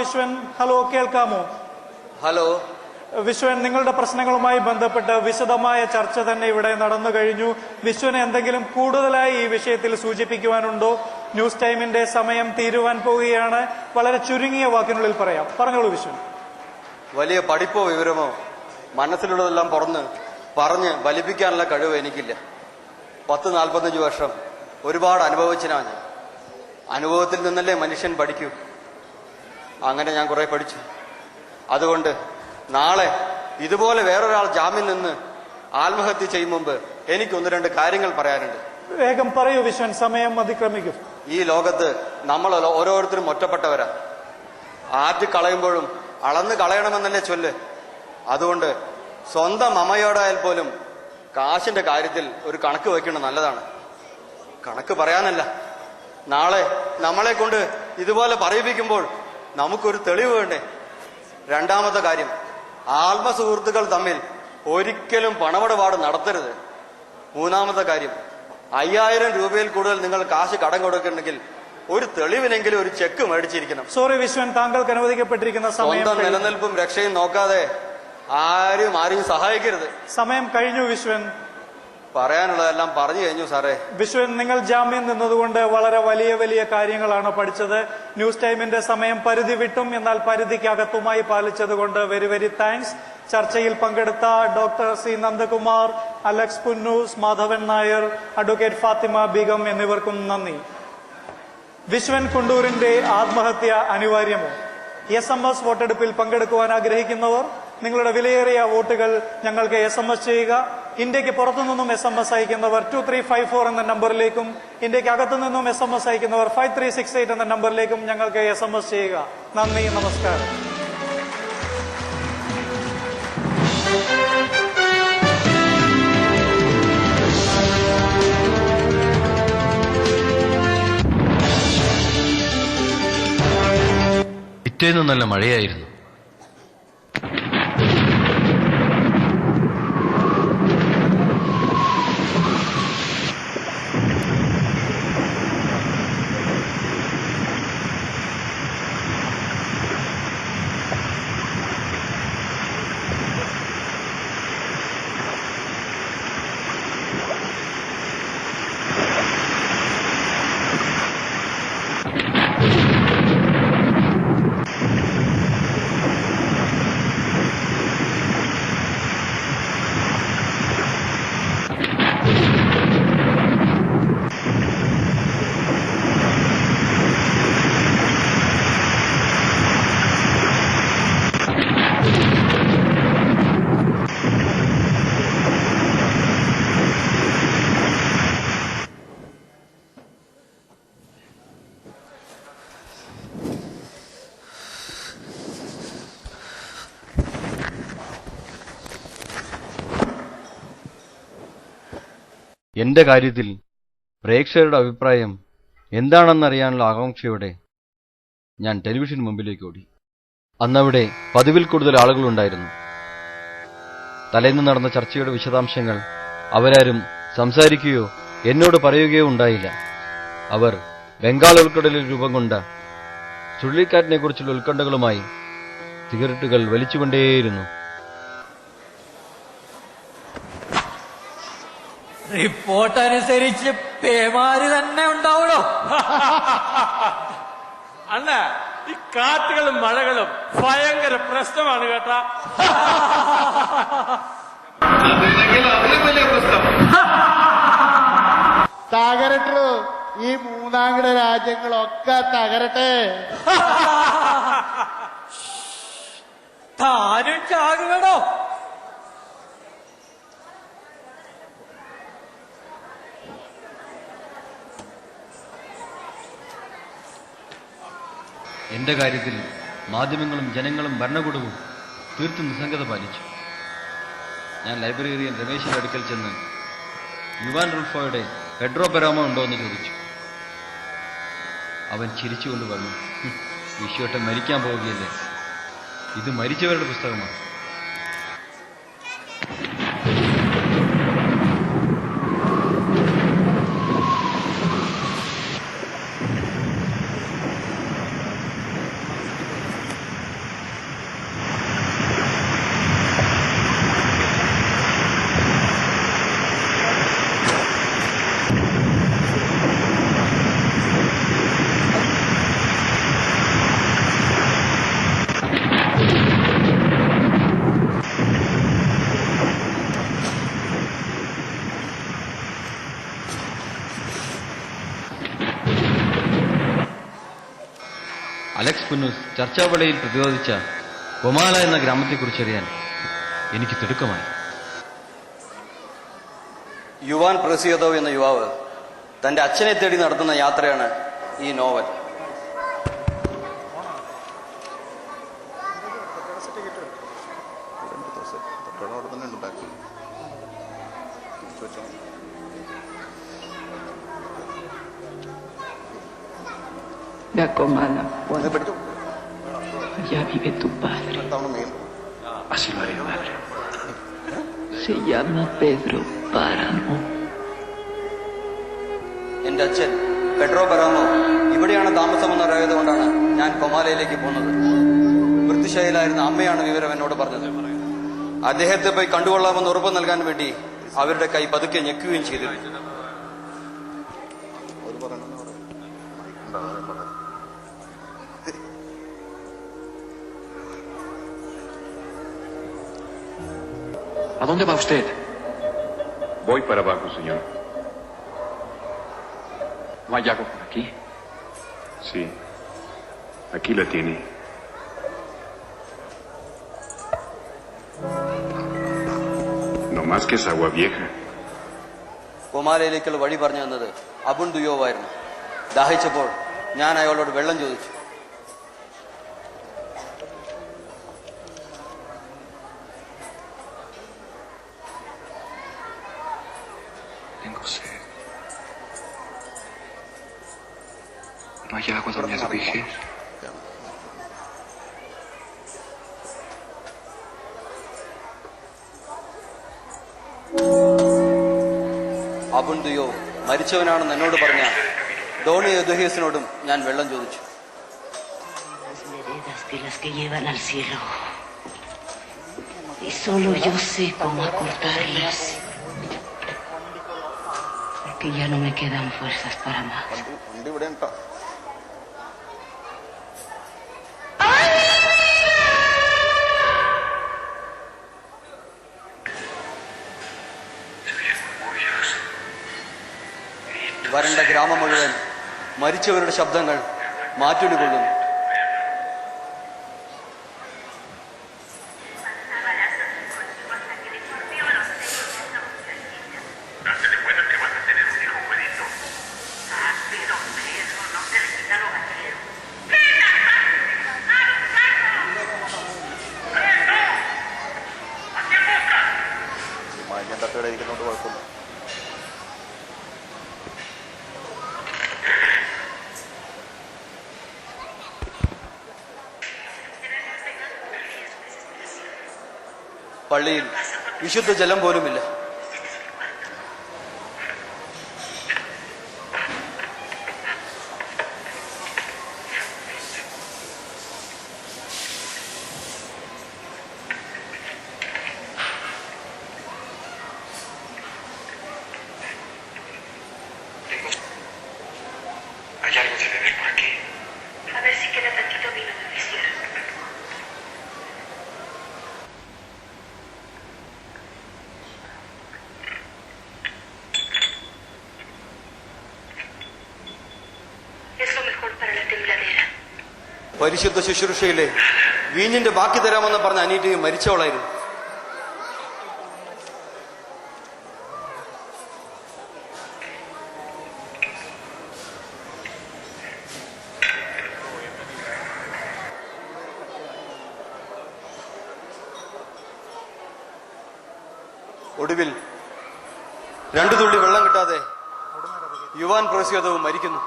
Viswan. Hello, കേൾക്കാമോ? Hello Viswan, നിങ്ങളുടെ പ്രശ്നങ്ങളുമായി ബന്ധപ്പെട്ട് വിശദമായ ചർച്ച തന്നെ ഇവിടെ നടന്നു കഴിഞ്ഞു. വിശ്വന് എന്തെങ്കിലും കൂടുതലായി ഈ വിഷയത്തിൽ സൂചിപ്പിക്കുവാനുണ്ടോ? ന്യൂസ് ടൈമിന്റെ സമയം തീരുവാൻ പോവുകയാണ്. വളരെ ചുരുങ്ങിയ വാക്കിനുള്ളിൽ പറയാം. പറഞ്ഞോളൂ വിശ്വൻ. വലിയ പഠിപ്പോ വിവരമോ മനസ്സിലുള്ളതെല്ലാം പറഞ്ഞ് ഫലിപ്പിക്കാനുള്ള കഴിവ് എനിക്കില്ല. 10-45 വർഷം ഒരുപാട് അനുഭവിച്ചനാണ് ഞാൻ. അനുഭവത്തിൽ നിന്നല്ലേ മനുഷ്യൻ പഠിക്കൂ. അങ്ങനെ ഞാൻ കുറെ പഠിച്ചു. അതുകൊണ്ട് നാളെ ഇതുപോലെ വേറൊരാൾ ജാമ്യം നിന്ന് ആത്മഹത്യ ചെയ്യും മുമ്പ് എനിക്ക് 1-2 കാര്യങ്ങൾ പറയാനുണ്ട്. വേഗം പറയൂ വിശ്വൻ, സമയം അതിക്രമിക്കും. ഈ ലോകത്ത് നമ്മൾ ഓരോരുത്തരും ഒറ്റപ്പെട്ടവരാ. ആറ്റ് കളയുമ്പോഴും അളന്ന് കളയണമെന്നല്ലേ ചൊല്ല്. അതുകൊണ്ട് സ്വന്തം അമ്മയോടായാൽ പോലും കാശിന്റെ കാര്യത്തിൽ ഒരു കണക്ക് വയ്ക്കണം, നല്ലതാണ്. കണക്ക് പറയാനല്ല, നാളെ നമ്മളെ കൊണ്ട് ഇതുപോലെ പറയിപ്പിക്കുമ്പോൾ നമുക്കൊരു തെളിവ് വേണ്ടേ. രണ്ടാമത്തെ കാര്യം, ആത്മസുഹൃത്തുക്കൾ തമ്മിൽ ഒരിക്കലും പണമിടപാട് നടത്തരുത്. മൂന്നാമത്തെ കാര്യം, 5000 രൂപയിൽ കൂടുതൽ നിങ്ങൾ കാശ് കടം കൊടുക്കുന്നുണ്ടെങ്കിൽ ഒരു തെളിവിനെങ്കിലും ഒരു ചെക്ക് മേടിച്ചിരിക്കണം. സോറി വിശ്വൻ, താങ്കൾക്ക് അനുവദിക്കപ്പെട്ടിരിക്കുന്ന സമയം സ്വന്തം നിലനിൽപ്പും രക്ഷയും നോക്കാതെ ആരെയും സഹായിക്കരുത്. സമയം കഴിഞ്ഞു വിശ്വൻ. പറയാനുള്ളതെല്ലാം പറഞ്ഞു കഴിഞ്ഞു സാറേ. വിശ്വൻ, നിങ്ങൾ ജാമ്യം നിന്നതുകൊണ്ട് വളരെ വലിയ വലിയ കാര്യങ്ങളാണ് പഠിച്ചത്. ന്യൂസ് ടൈമിന്റെ സമയം പരിധി വിട്ടും എന്നാൽ പരിധിക്കകത്തുമായി പാലിച്ചതുകൊണ്ട് വെരി വെരി താങ്ക്സ്. ചർച്ചയിൽ പങ്കെടുത്ത doctor C Nandakumar, Alex Punnoose, Madhavan Nair, advocate Fathima Beegum എന്നിവർക്കും നന്ദി. വിശ്വൻ കുണ്ടൂരിന്റെ ആത്മഹത്യ അനിവാര്യമോ? SMS വോട്ടെടുപ്പിൽ പങ്കെടുക്കുവാൻ ആഗ്രഹിക്കുന്നവർ നിങ്ങളുടെ വിലയേറിയ വോട്ടുകൾ ഞങ്ങൾക്ക് SMS ചെയ്യുക. ഇന്ത്യക്ക് പുറത്തുനിന്നും SMS അയക്കുന്നവർ 2354 എന്ന നമ്പറിലേക്കും ഇന്ത്യക്ക് അകത്തുനിന്നും SMS അയക്കുന്നവർ 5368 എന്ന നമ്പറിലേക്കും ഞങ്ങൾക്ക് SMS ചെയ്യുക. നന്ദി, നമസ്കാരം. പിറ്റേന്ന് നല്ല മഴയായിരുന്നു. എന്റെ കാര്യത്തിൽ പ്രേക്ഷകരുടെ അഭിപ്രായം എന്താണെന്നറിയാനുള്ള ആകാംക്ഷയോടെ ഞാൻ ടെലിവിഷൻ മുമ്പിലേക്ക് ഓടി. അന്നവിടെ പതിവിൽ കൂടുതൽ ആളുകളുണ്ടായിരുന്നു. തലേന്ന് നടന്ന ചർച്ചയുടെ വിശദാംശങ്ങൾ അവരാരും സംസാരിക്കുകയോ എന്നോട് പറയുകയോ ഉണ്ടായില്ല. അവർ ബംഗാൾ ഉൾക്കടലിൽ രൂപം കൊണ്ട ചുഴലിക്കാറ്റിനെക്കുറിച്ചുള്ള ഉത്കണ്ഠകളുമായി സിഗരറ്റുകൾ വലിച്ചുകൊണ്ടേയിരുന്നു. റിപ്പോർട്ട് അനുസരിച്ച് പേമാരി തന്നെ ഉണ്ടാവണോ? അല്ല, ഈ കാറ്റുകളും മഴകളും ഭയങ്കര പ്രശ്നമാണ് കേട്ടാ. തകരട്ടു, ഈ മൂന്നാംകിട രാജ്യങ്ങളൊക്കെ തകരട്ടെ. താനും ചാകുകടോ. എന്റെ കാര്യത്തിൽ മാധ്യമങ്ങളും ജനങ്ങളും ഭരണകൂടവും തീർത്തും നിസ്സംഗത പാലിച്ചു. ഞാൻ ലൈബ്രറിയൻ രമേശിന്റെ അടുക്കൽ ചെന്ന് യുവാൻ റുൾഫോയുടെ പെഡ്രോ പെരാമോ ഉണ്ടോ എന്ന് ചോദിച്ചു. അവൻ ചിരിച്ചുകൊണ്ട് പറഞ്ഞു, വിശ്വട്ടൻ മരിക്കാൻ പോവുകയല്ലേ, ഇത് മരിച്ചവരുടെ പുസ്തകമാണ്. അഗസ്തീനോസ് ചർച്ചാവേളയിൽ പ്രതിരോധിച്ച കൊമാല എന്ന ഗ്രാമത്തെക്കുറിച്ചറിയാൻ എനിക്ക് തിടുക്കമായി. യുവാൻ പ്രസിയതോവ് എന്ന യുവാവ് തന്റെ അച്ഛനെ തേടി നടത്തുന്ന യാത്രയാണ് ഈ novel. La Comala, Juan. Allá vive tu padre. Así lo haré, madre. Se llama Pedro Páramo. എന്റെ അച്ഛൻ പെഡ്രോ ബറാമോ ഇവിടെയാണ് താമസമെന്നറിയായത് കൊണ്ടാണ് ഞാൻ കൊമാലയിലേക്ക് പോകുന്നത്. വൃത്തിശാലയിലായിരുന്ന അമ്മയാണ് വിവരം എന്നോട് പറഞ്ഞത്. അദ്ദേഹത്തെ പോയി കണ്ടുകൊള്ളാമെന്ന് ഉറപ്പ് നൽകാൻ വേണ്ടി അവരുടെ കൈ പതുക്കെ ഞെക്കുകയും ചെയ്തിരുന്നു. ¿A dónde va usted? Voy para abajo, señor. ¿No hay agua por aquí? Sí. Aquí la tiene. No más que es agua vieja. കൊമാലയിലേക്കുള്ള വഴി പറഞ്ഞു തന്നത് അബുൺ ദുയോവായിരുന്നു. ദാഹിച്ചപ്പോൾ ഞാൻ അയാളോട് വെള്ളം ചോദിച്ചു. Tengo sed. ¿No hay agua donde dije? അബുൺ ദുയോ മരിച്ചവനാണെന്ന് എന്നോട് പറഞ്ഞ ഡോണി യുദ്ധഹീസിനോടും ഞാൻ വെള്ളം ചോദിച്ചു. Las veredas de las que llevan al cielo. Y solo yo sé cómo acortarlas. Porque ya no me quedan fuerzas para más. വരണ്ട ഗ്രാമം മുഴുവൻ മരിച്ചവരുടെ ശബ്ദങ്ങൾ മാറ്റൊലി കൊള്ളുന്നു. പള്ളിയിൽ വിശുദ്ധ ജലം പോലുമില്ല. ¿Hay algo de beber por aquí? A ver si queda tantito vino de oficial. Es lo mejor para la tembladera. പരിശുദ്ധ ശുശ്രൂഷയിലെ വീഞ്ഞിന്റെ ബാക്കി തരാമെന്ന് പറഞ്ഞ അനീറ്റ് മരിച്ചവളായിരുന്നു. ഒടുവിൽ 2 തുള്ളി വെള്ളം കിട്ടാതെ യുവാൻ പ്രസിയതവും മരിക്കുന്നു.